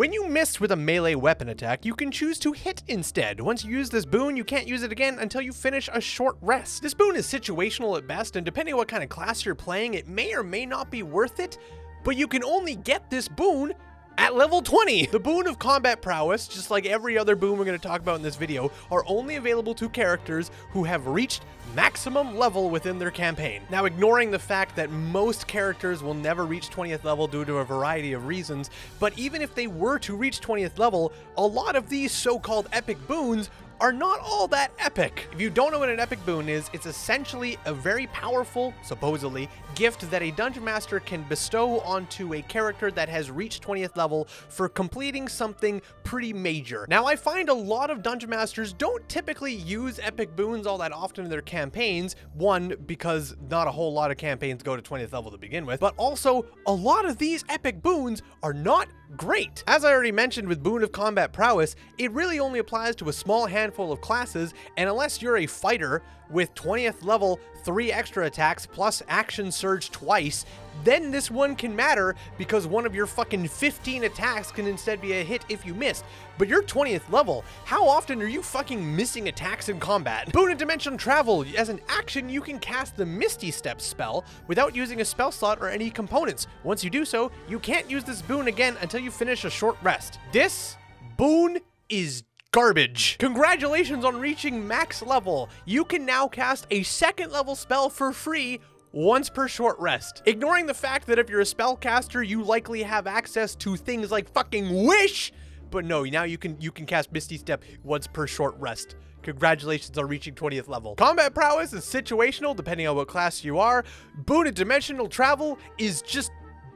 When you miss with a melee weapon attack, you can choose to hit instead. Once you use this boon, you can't use it again until you finish a short rest. This boon is situational at best, and depending on what kind of class you're playing, it may or may not be worth it, but you can only get this boon at level 20. The boon of combat prowess, just like every other boon we're going to talk about in this video, are only available to characters who have reached maximum level within their campaign. Now, ignoring the fact that most characters will never reach 20th level due to a variety of reasons, but even if they were to reach 20th level, a lot of these so-called epic boons are not all that epic. If you don't know what an epic boon is, it's essentially a very powerful, supposedly, gift that a dungeon master can bestow onto a character that has reached 20th level for completing something pretty major. Now, I find a lot of dungeon masters don't typically use epic boons all that often in their campaigns. One, because not a whole lot of campaigns go to 20th level to begin with, but also a lot of these epic boons are not great. As I already mentioned with Boon of Combat Prowess, it really only applies to a small handful of classes, and unless you're a fighter with 20th level, 3 extra attacks plus action surge twice, then this one can matter because one of your fucking 15 attacks can instead be a hit if you missed. But you're 20th level, how often are you fucking missing attacks in combat? Boon of Dimension Travel. As an action, you can cast the Misty Step spell without using a spell slot or any components. Once you do so, you can't use this boon again until you finish a short rest. This boon is garbage. Congratulations on reaching max level. You can now cast a 2nd level spell for free once per short rest. Ignoring the fact that if you're a spellcaster, you likely have access to things like fucking Wish, but no, now you can cast Misty Step once per short rest. Congratulations on reaching 20th level. Combat prowess is situational depending on what class you are. Boon of Dimensional Travel is just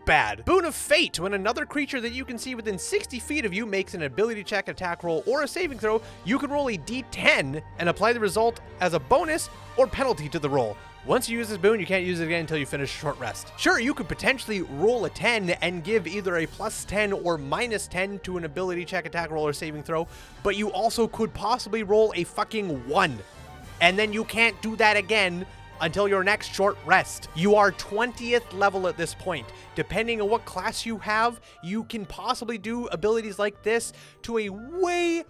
bad. Boon of Fate. When another creature that you can see within 60 feet of you makes an ability check, attack roll, or a saving throw, you can roll a d10 and apply the result as a bonus or penalty to the roll. Once you use this boon, you can't use it again until you finish a short rest. Sure, you could potentially roll a 10 and give either a +10 or -10 to an ability check, attack roll, or saving throw, but you also could possibly roll a fucking 1. And then you can't do that again until your next short rest. You are 20th level at this point. Depending on what class you have, you can possibly do abilities like this to a way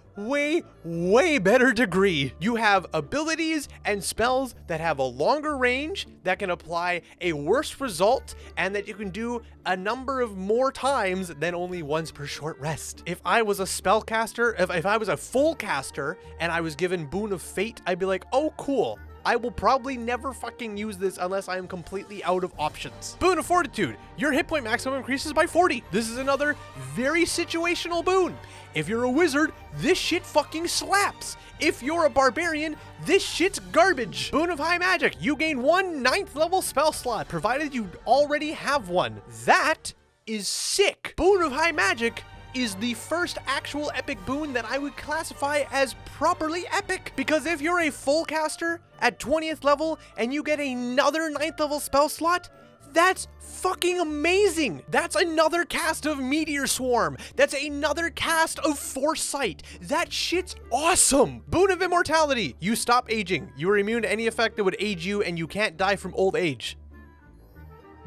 better degree. You have abilities and spells that have a longer range, that can apply a worse result, and that you can do a number of more times than only once per short rest. If I was a spellcaster, if I was a full caster and I was given Boon of Fate, I'd be like, oh cool, I will probably never fucking use this unless I am completely out of options. Boon of Fortitude. Your hit point maximum increases by 40. This is another very situational boon. If you're a wizard, this shit fucking slaps. If you're a barbarian, this shit's garbage. Boon of High Magic. You gain 1 9th level spell slot, provided you already have one. That is sick. Boon of High Magic is the first actual epic boon that I would classify as properly epic. Because if you're a full caster at 20th level and you get another 9th level spell slot, that's fucking amazing. That's another cast of Meteor Swarm. That's another cast of Foresight. That shit's awesome. Boon of Immortality. You stop aging. You are immune to any effect that would age you, and you can't die from old age.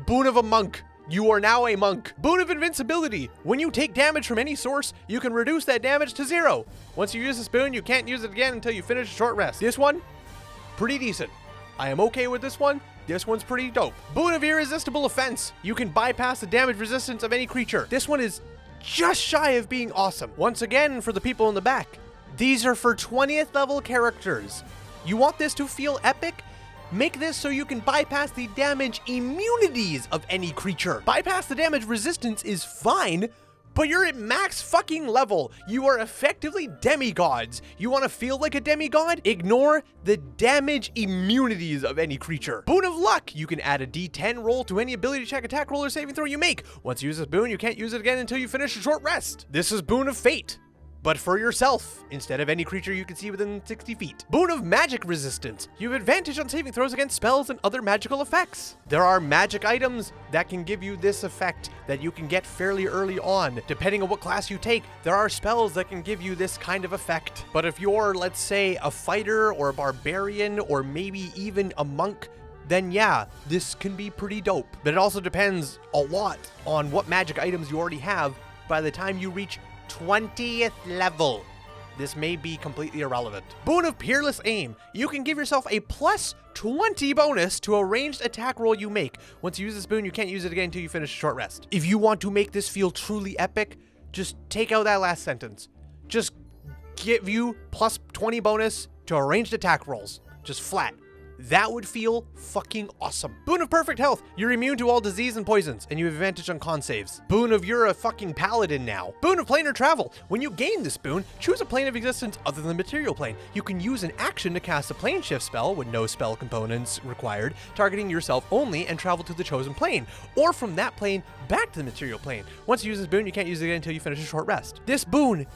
Boon of a Monk. You are now a monk. Boon of Invincibility. When you take damage from any source, you can reduce that damage to 0. Once you use this boon, you can't use it again until you finish a short rest. This one, pretty decent. I am okay with this one. This one's pretty dope. Boon of Irresistible Offense. You can bypass the damage resistance of any creature. This one is just shy of being awesome. Once again, for the people in the back, these are for 20th level characters. You want this to feel epic? Make this so you can bypass the damage immunities of any creature. Bypass the damage resistance is fine, but you're at max fucking level. You are effectively demigods. You want to feel like a demigod? Ignore the damage immunities of any creature. Boon of Luck. You can add a d10 roll to any ability check, attack roll, or saving throw you make. Once you use this boon, you can't use it again until you finish a short rest. This is Boon of Fate, but for yourself, instead of any creature you can see within 60 feet. Boon of Magic Resistance. You have advantage on saving throws against spells and other magical effects. There are magic items that can give you this effect that you can get fairly early on. Depending on what class you take, there are spells that can give you this kind of effect. But if you're, let's say, a fighter or a barbarian or maybe even a monk, then yeah, this can be pretty dope. But it also depends a lot on what magic items you already have by the time you reach 20th level. This may be completely irrelevant. Boon of Peerless Aim. You can give yourself a plus 20 bonus to a ranged attack roll you make. Once you use this boon, you can't use it again until you finish a short rest. If you want to make this feel truly epic, just take out that last sentence. Just give you plus 20 bonus to a ranged attack rolls. Just flat. That would feel fucking awesome. Boon of Perfect Health. You're immune to all disease and poisons, and you have advantage on con saves. Boon of You're a fucking paladin now. Boon of Planar Travel. When you gain this boon, choose a plane of existence other than the material plane. You can use an action to cast a plane shift spell with no spell components required, targeting yourself only, and travel to the chosen plane, or from that plane back to the material plane. Once you use this boon, you can't use it again until you finish a short rest. This boon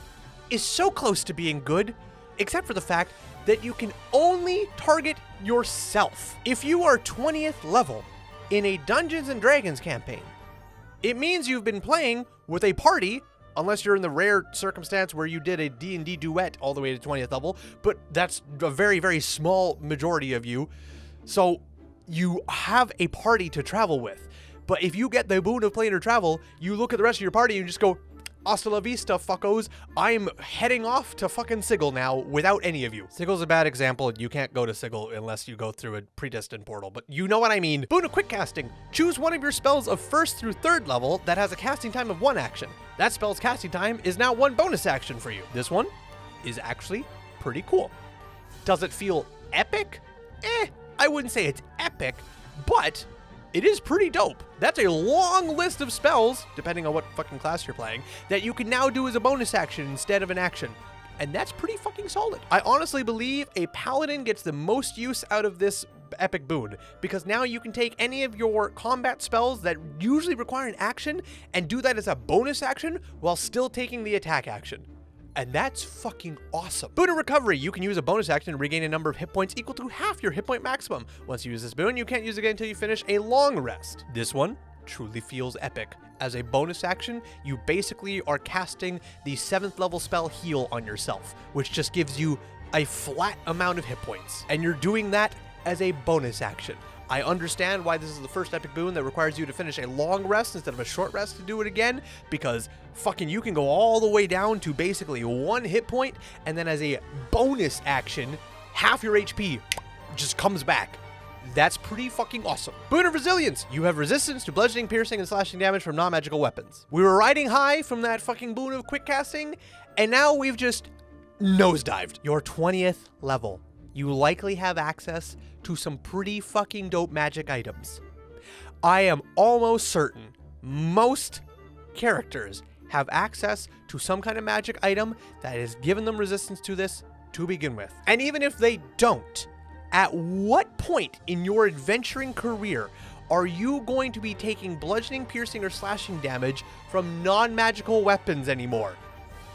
is so close to being good, except for the fact that you can only target yourself. If you are 20th level in a Dungeons and Dragons campaign, it means you've been playing with a party, unless you're in the rare circumstance where you did a D&D duet all the way to 20th level, but that's a very, very small majority of you. So you have a party to travel with. But if you get the boon of planar travel, you look at the rest of your party and you just go, hasta la vista, fuckos. I'm heading off to fucking Sigil now without any of you. Sigil's a bad example. You can't go to Sigil unless you go through a predestined portal, but you know what I mean. Boon of Quick Casting. Choose one of your spells of 1st through 3rd level that has a casting time of 1 action. That spell's casting time is now 1 bonus action for you. This one is actually pretty cool. Does it feel epic? I wouldn't say it's epic, but it is pretty dope. That's a long list of spells, depending on what fucking class you're playing, that you can now do as a bonus action instead of an action. And that's pretty fucking solid. I honestly believe a paladin gets the most use out of this epic boon, because now you can take any of your combat spells that usually require an action and do that as a bonus action while still taking the attack action. And that's fucking awesome. Boon of Recovery. You can use a bonus action to regain a number of hit points equal to half your hit point maximum. Once you use this boon, you can't use it again until you finish a long rest. This one truly feels epic. As a bonus action, you basically are casting the 7th level spell Heal on yourself, which just gives you a flat amount of hit points. And you're doing that as a bonus action. I understand why this is the first epic boon that requires you to finish a long rest instead of a short rest to do it again, because fucking you can go all the way down to basically 1 hit point, and then as a bonus action, half your HP just comes back. That's pretty fucking awesome. Boon of Resilience. You have resistance to bludgeoning, piercing, and slashing damage from non-magical weapons. We were riding high from that fucking boon of quick casting, and now we've just nosedived. Your 20th level. You likely have access to some pretty fucking dope magic items. I am almost certain most characters have access to some kind of magic item that has given them resistance to this to begin with. And even if they don't, at what point in your adventuring career are you going to be taking bludgeoning, piercing, or slashing damage from non-magical weapons anymore?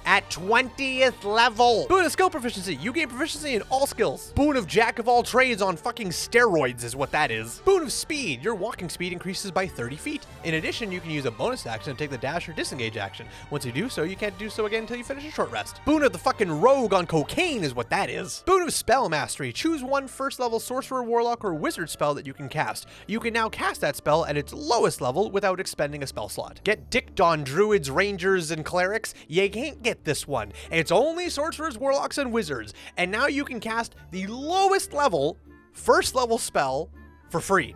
At 20th level. Boon of Skill Proficiency. You gain proficiency in all skills. Boon of Jack of all trades on fucking steroids is what that is. Boon of Speed. Your walking speed increases by 30 feet. In addition, you can use a bonus action to take the dash or disengage action. Once you do so, you can't do so again until you finish a short rest. Boon of the fucking Rogue on cocaine is what that is. Boon of Spell Mastery. Choose one 1st level sorcerer, warlock, or wizard spell that you can cast. You can now cast that spell at its lowest level without expending a spell slot. Get dicked on druids, rangers, and clerics. You can't get this one. It's only sorcerers, warlocks, and wizards. And now you can cast the lowest level, 1st level spell for free.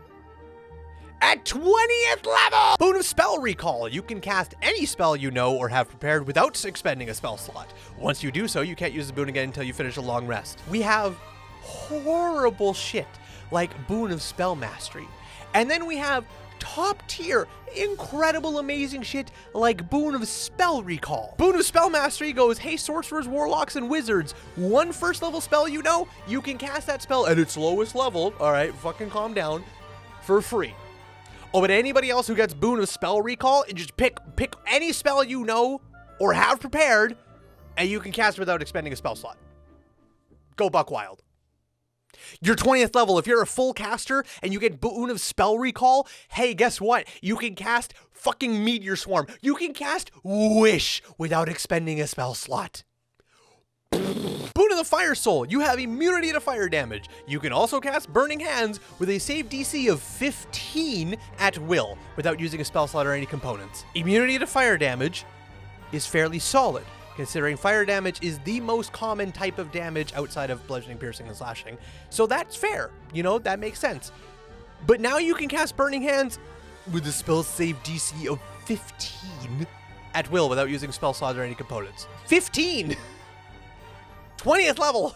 At 20th level! Boon of Spell Recall. You can cast any spell you know or have prepared without expending a spell slot. Once you do so, you can't use the boon again until you finish a long rest. We have horrible shit like Boon of Spell Mastery. And then we have top tier, incredible, amazing shit like Boon of Spell Recall. Boon of Spell Mastery goes, hey, sorcerers, warlocks, and wizards, one 1st level spell you know, you can cast that spell at its lowest level, all right, fucking calm down, for free. Oh, but anybody else who gets Boon of Spell Recall, and just pick any spell you know or have prepared, and you can cast without expending a spell slot. Go buck wild. You're 20th level. If you're a full caster and you get Boon of Spell Recall, hey, guess what? You can cast fucking Meteor Swarm. You can cast Wish without expending a spell slot. Boon of the Fire Soul. You have immunity to fire damage. You can also cast Burning Hands with a save DC of 15 at will without using a spell slot or any components. Immunity to fire damage, is fairly solid, considering fire damage is the most common type of damage outside of bludgeoning, piercing, and slashing. So that's fair, you know, that makes sense. But now you can cast Burning Hands with a spell save DC of 15 at will without using spell slots or any components. 15! 20th level!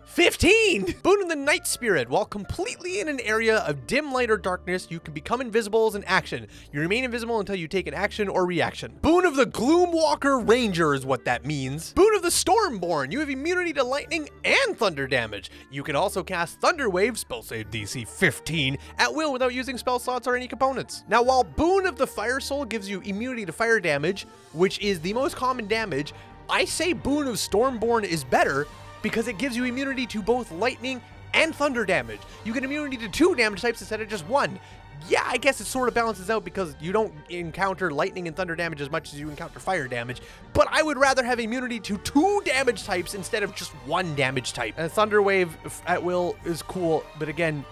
15! Boon of the Night Spirit. While completely in an area of dim light or darkness, you can become invisible as an action. You remain invisible until you take an action or reaction. Boon of the Gloomwalker Ranger is what that means. Boon of the Stormborn. You have immunity to lightning and thunder damage. You can also cast Thunder Wave, spell save DC 15, at will without using spell slots or any components. Now, while Boon of the Fire Soul gives you immunity to fire damage, which is the most common damage, I say Boon of Stormborn is better because it gives you immunity to both lightning and thunder damage. You get immunity to 2 damage types instead of just 1. Yeah, I guess it sort of balances out because you don't encounter lightning and thunder damage as much as you encounter fire damage, but I would rather have immunity to 2 damage types instead of just 1 damage type. And Thunder Wave at will is cool, but again,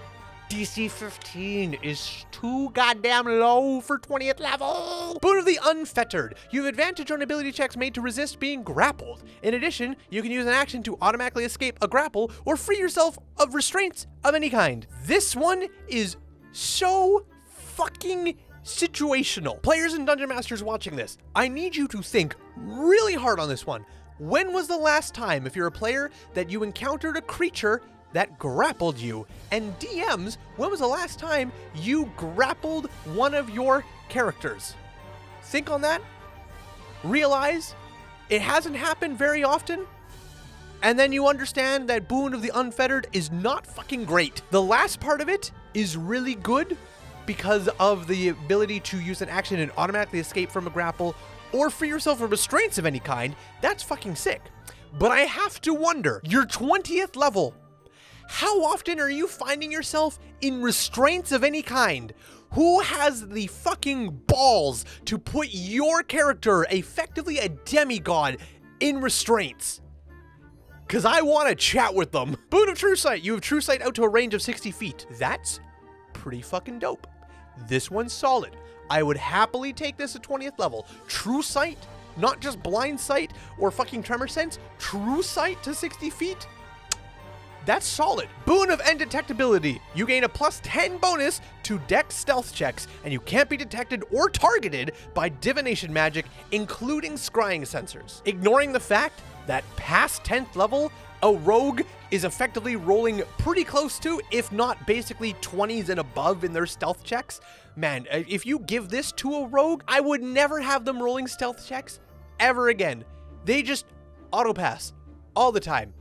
DC 15 is too goddamn low for 20th level. Boon of the Unfettered. You have advantage on ability checks made to resist being grappled. In addition, you can use an action to automatically escape a grapple or free yourself of restraints of any kind. This one is so fucking situational. Players and Dungeon Masters watching this, I need you to think really hard on this one. When was the last time, if you're a player, that you encountered a creature that grappled you? And DMs, when was the last time you grappled one of your characters? Think on that. Realize it hasn't happened very often. And then you understand that Boon of the Unfettered is not fucking great. The last part of it is really good because of the ability to use an action and automatically escape from a grapple or free yourself from restraints of any kind. That's fucking sick. But I have to wonder, your 20th level, how often are you finding yourself in restraints of any kind? Who has the fucking balls to put your character, effectively a demigod, in restraints? Because I want to chat with them. Boon of True Sight. You have True Sight out to a range of 60 feet. That's pretty fucking dope. This one's solid. I would happily take this at 20th level. True Sight, not just Blind Sight or fucking Tremor Sense. True Sight to 60 feet. That's solid. Boon of Undetectability. You gain a +10 bonus to Dex stealth checks, and you can't be detected or targeted by divination magic, including scrying sensors. Ignoring the fact that past 10th level, a rogue is effectively rolling pretty close to, if not basically 20s and above in their stealth checks. Man, if you give this to a rogue, I would never have them rolling stealth checks ever again. They just auto-pass all the time.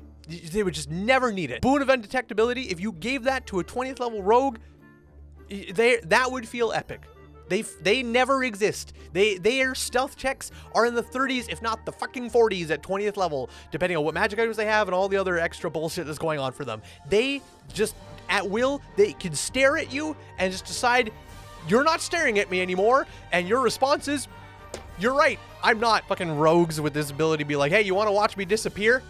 They would just never need it. Boon of Undetectability, if you gave that to a 20th level rogue, that would feel epic. They never exist. Their stealth checks are in the 30s, if not the fucking 40s at 20th level, depending on what magic items they have and all the other extra bullshit that's going on for them. They just, at will, they can stare at you and just decide, you're not staring at me anymore, and your response is, you're right, I'm not. Fucking rogues with this ability to be like, hey, you want to watch me disappear?